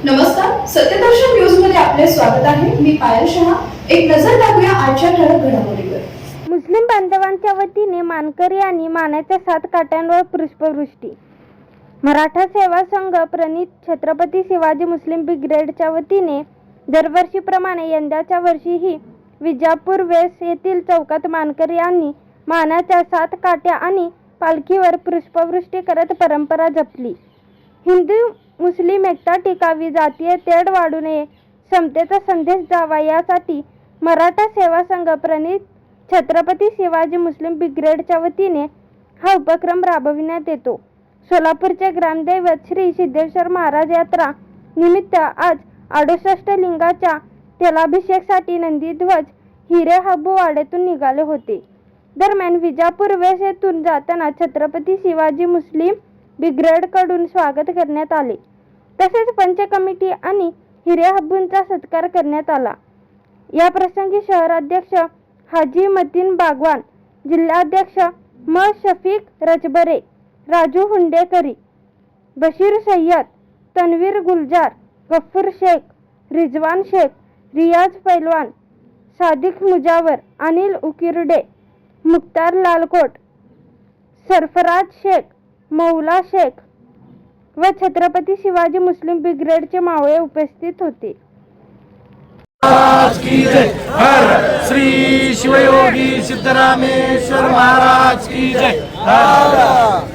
नमस्कार, सत्यदर्शन न्यूज मध्ये आपले स्वागत आहे. मी पायल शहा. एक नजर टाकूया आजच्या ठळक घडामोडीवर. मुस्लिम बांधवांच्या वतीने मानकरी आणि मानाच्या 7 काट्यांवर पुष्पवृष्टी. मराठा सेवा संघ प्रणित छत्रपती शिवाजी मुस्लिम ब्रिगेडच्या वतीने दरवर्षीप्रमाणे यंदाच्या वर्षीही विजापूर वेस येथील चौकात मानकरी आणि मानाच्या 7 काट्या आणि पालखीवर पुष्पवृष्टी करत परंपरा जपली. हिंदू मुस्लिम एकता टिकावी, जातीय तेढ वाढू नये, समतेचा संदेश जावा यासाठी मराठा सेवा संघ प्रणित छत्रपती शिवाजी मुस्लिम ब्रिगेडच्या वतीने हा उपक्रम राबविण्यात येतो. सोलापूरचे ग्रामदैवत श्री सिद्धेश्वर महाराज यात्रा निमित्त आज 68 लिंगाच्या तेलाभिषेकासाठी नंदीध्वज हिरेहाबू वाड्यातून निघाले होते. दरम्यान विजापूर वेस येथून जाताना छत्रपती शिवाजी मुस्लिम ब्रिगेडकडून स्वागत करण्यात आले. तसेच पंच कमिटी आणि हिरेहाबूंचा सत्कार करण्यात आला. या प्रसंगी शहराध्यक्ष हाजी मतीन बागवान, जिल्हाध्यक्ष म शफीक रजबरे, राजू हुंडेकरी, बशीर सय्यद, तन्वीर गुलजार, गफ्फूर शेख, रिजवान शेख, रियाज पैलवान, सादिक मुजावर, अनिल उकिरडे, मुख्तार लालकोट, सरफराज शेख, मौला शेख व छत्रपती शिवाजी मुस्लिम ब्रिगेडचे मावळे उपस्थित होते. महाराज की जय. हर श्री शिवयोगी सिद्धरामेश्वर महाराज की जय. हर